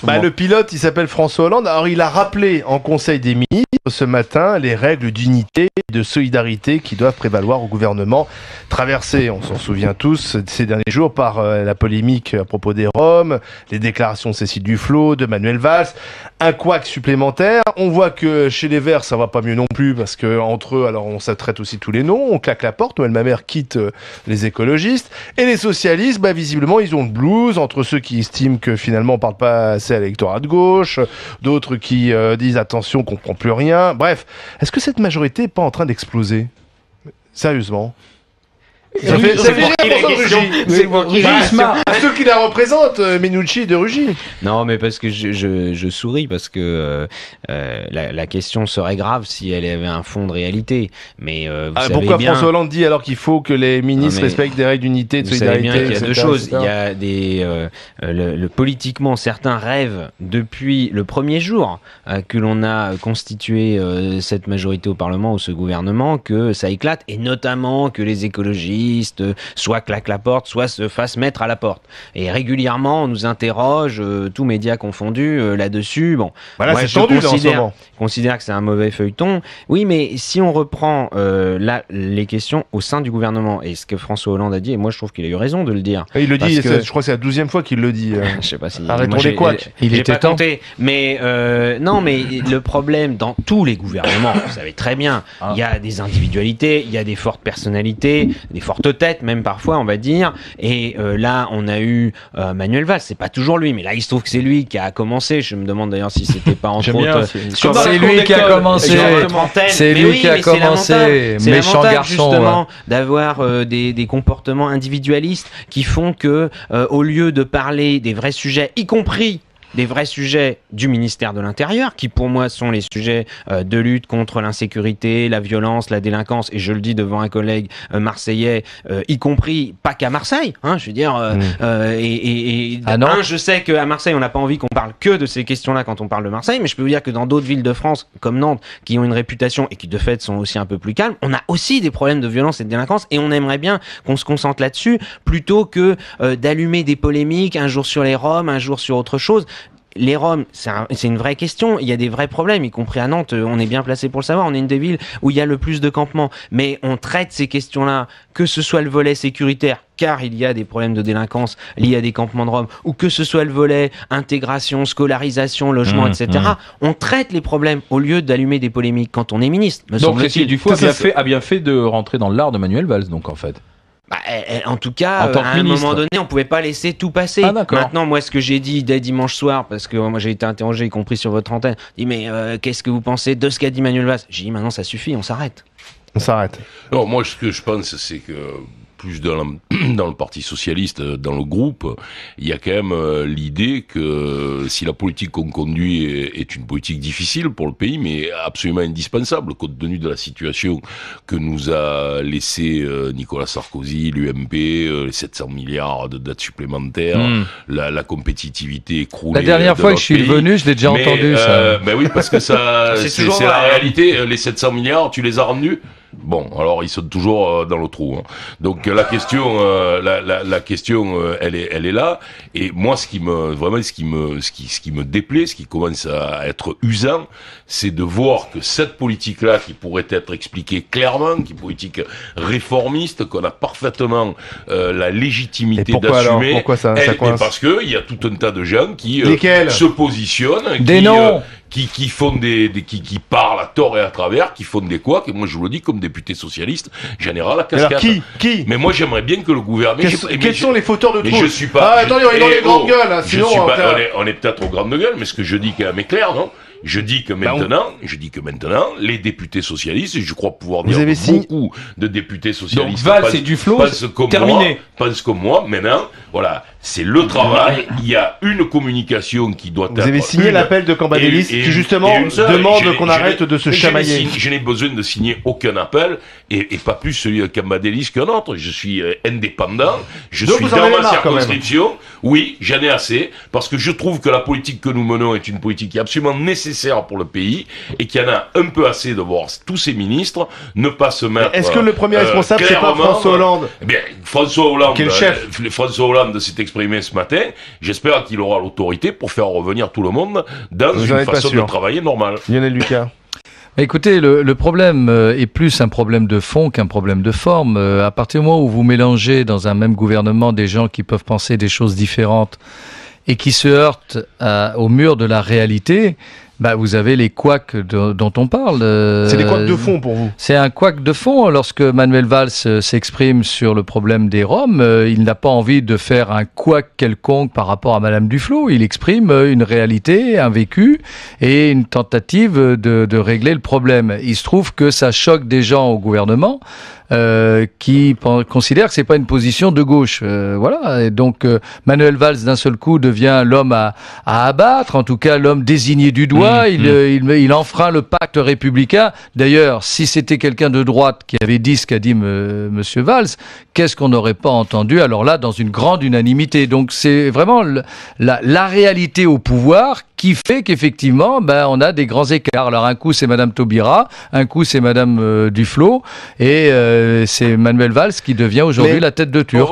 moment. Le pilote, il s'appelle François Hollande. Alors, il a rappelé en Conseil des ministres ce matin les règles d'unité et de solidarité qui doivent prévaloir au gouvernement, traversé, on s'en souvient tous, ces derniers jours par la polémique à propos des Roms, les déclarations de Cécile Duflot, de Manuel Valls, un couac supplémentaire. On voit que chez les Verts, ça va pas mieux non plus parce que entre eux, alors on s'attraite aussi tous les noms, on claque la porte. Noël Mamère quitte les écologistes et les socialistes. Visiblement, ils ont le blues entre ceux qui estiment que finalement on parle pas assez à l'électorat de gauche, d'autres qui disent attention, on comprend plus rien. Bref, est-ce que cette majorité n'est pas en train d'exploser ? Sérieusement ? Ça fait rire pour Rugy. Ceux qui la représentent, Menucci de Rugy. Non, mais parce que je souris parce que la question serait grave si elle avait un fond de réalité. Mais vous savez pourquoi bien... François Hollande dit alors qu'il faut que les ministres respectent des règles d'unité, de solidarité, vous savez bien qu'il y a etc., deux choses. etc. Il y a des politiquement certains rêvent depuis le premier jour que l'on a constitué cette majorité au Parlement ou ce gouvernement que ça éclate et notamment que les écologistes soit claquent la porte, soit se fassent mettre à la porte. Et régulièrement, on nous interroge, tous médias confondus, là-dessus. Bon, moi, c'est je tendu, en ce moment. considère que c'est un mauvais feuilleton. Oui, mais si on reprend les questions au sein du gouvernement, et ce que François Hollande a dit, et moi je trouve qu'il a eu raison de le dire. Et il le dit, je crois que c'est la 12e fois qu'il le dit. Je sais pas si... Arrêtons les couacs. Il était temps. Mais non, mais le problème dans tous les gouvernements, vous savez très bien, il y a des individualités, il y a des fortes personnalités, des fortes têtes même parfois, on va dire. Et là, on a eu Manuel Valls. C'est pas toujours lui, mais là, il se trouve que c'est lui qui a commencé. Je me demande d'ailleurs si c'était pas entre autres... C'est lui qui a commencé. C'est lui qui a commencé. Méchant garçon. Justement, d'avoir des comportements individualistes qui font que, au lieu de parler des vrais sujets, y compris des vrais sujets du ministère de l'Intérieur, qui pour moi sont les sujets de lutte contre l'insécurité, la violence, la délinquance, et je le dis devant un collègue marseillais, y compris pas qu'à Marseille, hein, je veux dire, je sais qu'à Marseille on n'a pas envie qu'on parle que de ces questions-là quand on parle de Marseille, mais je peux vous dire que dans d'autres villes de France, comme Nantes, qui ont une réputation et qui de fait sont aussi un peu plus calmes, on a aussi des problèmes de violence et de délinquance, et on aimerait bien qu'on se concentre là-dessus, plutôt que d'allumer des polémiques, un jour sur les Roms, un jour sur autre chose. Les Roms, c'est une vraie question. Il y a des vrais problèmes, y compris à Nantes. On est bien placé pour le savoir. On est une des villes où il y a le plus de campements. Mais on traite ces questions-là, que ce soit le volet sécuritaire, car il y a des problèmes de délinquance liés à des campements de Roms, ou que ce soit le volet intégration, scolarisation, logement, etc. On traite les problèmes au lieu d'allumer des polémiques quand on est ministre. Donc Cécile Duflot a bien fait de rentrer dans l'art de Manuel Valls, donc en fait. En tout cas, à un moment donné, on pouvait pas laisser tout passer. Maintenant, moi, ce que j'ai dit dès dimanche soir, parce que moi j'ai été interrogé, y compris sur votre antenne, dit mais qu'est-ce que vous pensez de ce qu'a dit Manuel Valls ? J'ai dit maintenant ça suffit, on s'arrête. On s'arrête. Non, moi ce que je pense, c'est que plus dans le Parti Socialiste, dans le groupe, il y a quand même l'idée que si la politique qu'on conduit est une politique difficile pour le pays, mais absolument indispensable, compte tenu de la situation que nous a laissé Nicolas Sarkozy, l'UMP, les 700 milliards de dettes supplémentaires, la compétitivité écroulée. La dernière fois que je suis venu, je l'ai déjà entendu, ça. Ben oui, parce que ça, c'est la réalité. Les 700 milliards, tu les as rendus? Bon, alors ils sont toujours dans le trou. Hein. Donc la question, la question, elle est là. Et moi, ce qui me déplaît, ce qui commence à être usant, c'est de voir que cette politique-là, qui pourrait être expliquée clairement, qui est politique réformiste, qu'on a parfaitement la légitimité d'assumer. Pourquoi ça coince ? Parce que il y a tout un tas de gens qui se positionnent, qui font qui parlent à tort et à travers, qui font des couacs, et moi je vous le dis comme député socialiste, j'en ai ras la cascade. Alors qui Mais moi j'aimerais bien que le gouvernement... Quels sont les fauteurs de troubles ? Mais je suis pas... attendez, on est dans les grandes gueules, hein, sinon... On est peut-être aux grandes gueules, mais ce que je dis quand même est clair, non ? Je dis que maintenant, les députés socialistes, et je crois pouvoir dire beaucoup de députés socialistes... Donc Valls et Duflot, terminé. Pensent comme moi, maintenant, voilà, c'est le travail, il y a une communication qui doit être... Vous avez signé l'appel de Cambadélis qui justement demande qu'on arrête de se chamailler. Je n'ai besoin de signer aucun appel, et pas plus celui de Cambadélis qu'un autre. Je suis indépendant, je suis dans ma circonscription. Oui, j'en ai assez, parce que je trouve que la politique que nous menons est une politique qui est absolument nécessaire nécessaire pour le pays et qu'il y en a un peu assez de voir tous ces ministres ne pas se mettre. Est-ce que le premier responsable, c'est pas François Hollande? Eh bien, François Hollande, quel chef? François Hollande s'est exprimé ce matin. J'espère qu'il aura l'autorité pour faire revenir tout le monde dans une façon de travailler normale. Lionel Lucas. Écoutez, le problème est plus un problème de fond qu'un problème de forme. À partir du moment où vous mélangez dans un même gouvernement des gens qui peuvent penser des choses différentes et qui se heurtent au mur de la réalité, vous avez les couacs dont on parle. C'est des couacs de fond pour vous? C'est un couac de fond. Lorsque Manuel Valls s'exprime sur le problème des Roms, il n'a pas envie de faire un couac quelconque par rapport à Madame Duflot. Il exprime une réalité, un vécu et une tentative de régler le problème. Il se trouve que ça choque des gens au gouvernement qui considèrent que c'est pas une position de gauche. Voilà. Et donc Manuel Valls d'un seul coup devient l'homme à abattre, en tout cas l'homme désigné du doigt. Il enfreint le pacte républicain. D'ailleurs, si c'était quelqu'un de droite qui avait dit ce qu'a dit Monsieur Valls, qu'est-ce qu'on n'aurait pas entendu alors là dans une grande unanimité. Donc c'est vraiment la réalité au pouvoir qui fait qu'effectivement, on a des grands écarts. Alors un coup c'est Madame Taubira, un coup c'est Madame Duflot, et c'est Manuel Valls qui devient aujourd'hui la tête de turc.